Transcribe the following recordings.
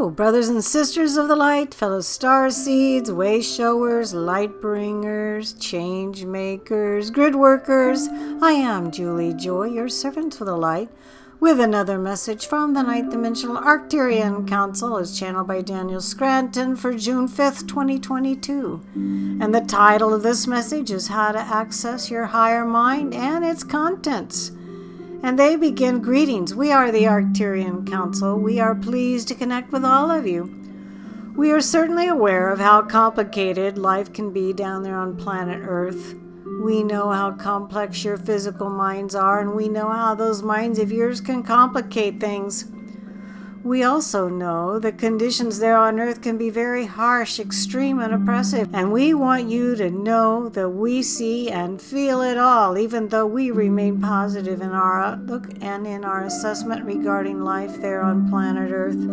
Hello, brothers and sisters of the light, fellow star seeds, way showers, light bringers, change makers, grid workers. I am Julie Joy, your servant for the light, with another message from the ninth dimensional Arcturian Council as channeled by Daniel Scranton for June 5th, 2022. And the title of this message is How to Access Your Higher Mind and Its Contents. And they begin, greetings. We are the Arcturian Council. We are pleased to connect with all of you. We are certainly aware of how complicated life can be down there on planet Earth. We know how complex your physical minds are, and we know how those minds of yours can complicate things. We also know the conditions there on Earth can be very harsh, extreme, and oppressive. And we want you to know that we see and feel it all, even though we remain positive in our outlook and in our assessment regarding life there on planet Earth.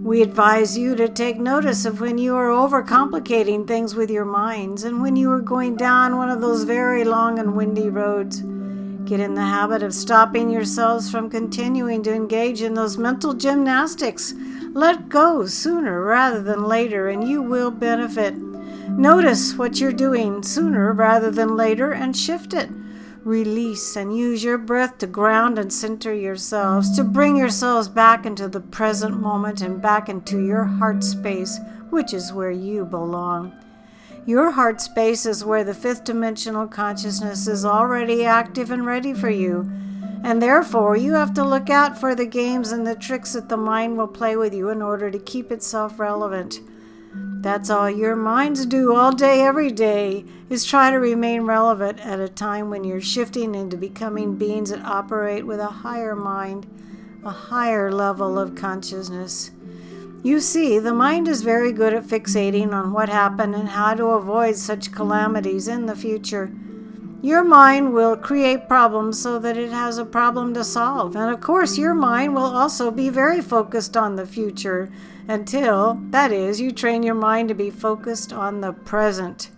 We advise you to take notice of when you are overcomplicating things with your minds and when you are going down one of those very long and windy roads. Get in the habit of stopping yourselves from continuing to engage in those mental gymnastics. Let go sooner rather than later, and you will benefit. Notice what you're doing sooner rather than later and shift it. Release and use your breath to ground and center yourselves, to bring yourselves back into the present moment and back into your heart space, which is where you belong. Your heart space is where the fifth dimensional consciousness is already active and ready for you. And therefore, you have to look out for the games and the tricks that the mind will play with you in order to keep itself relevant. That's all your minds do all day, every day, is try to remain relevant at a time when you're shifting into becoming beings that operate with a higher mind, a higher level of consciousness. You see, the mind is very good at fixating on what happened and how to avoid such calamities in the future. Your mind will create problems so that it has a problem to solve. And of course, your mind will also be very focused on the future until, that is, you train your mind to be focused on the present.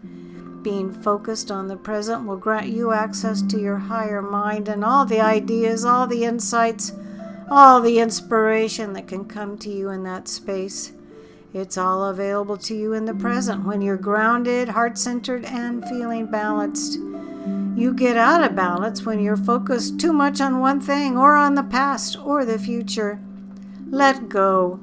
Being focused on the present will grant you access to your higher mind and all the ideas, all the insights, all the inspiration that can come to you in that space. It's all available to you in the present when you're grounded, heart-centered, and feeling balanced. You get out of balance when you're focused too much on one thing or on the past or the future. Let go,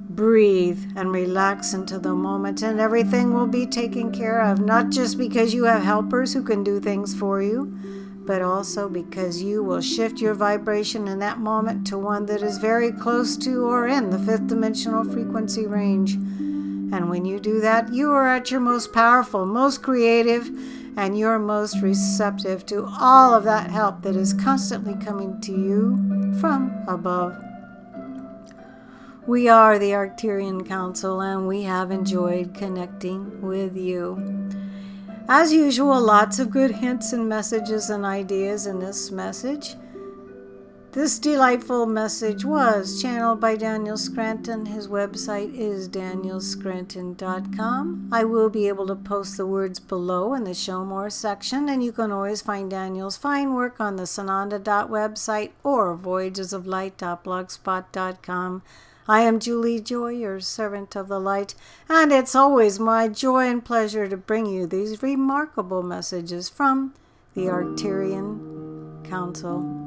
breathe, and relax into the moment, and everything will be taken care of, not just because you have helpers who can do things for you, but also because you will shift your vibration in that moment to one that is very close to or in the fifth dimensional frequency range. And when you do that, you are at your most powerful, most creative, and you're most receptive to all of that help that is constantly coming to you from above. We are the Arcturian Council, and we have enjoyed connecting with you. As usual, lots of good hints and messages and ideas in this message. This delightful message was channeled by Daniel Scranton. His website is danielscranton.com. I will be able to post the words below in the Show More section, and you can always find Daniel's fine work on the Sananda.website or voyagesoflight.blogspot.com. I am Julie Joy, your servant of the light, and it's always my joy and pleasure to bring you these remarkable messages from the Arcturian Council.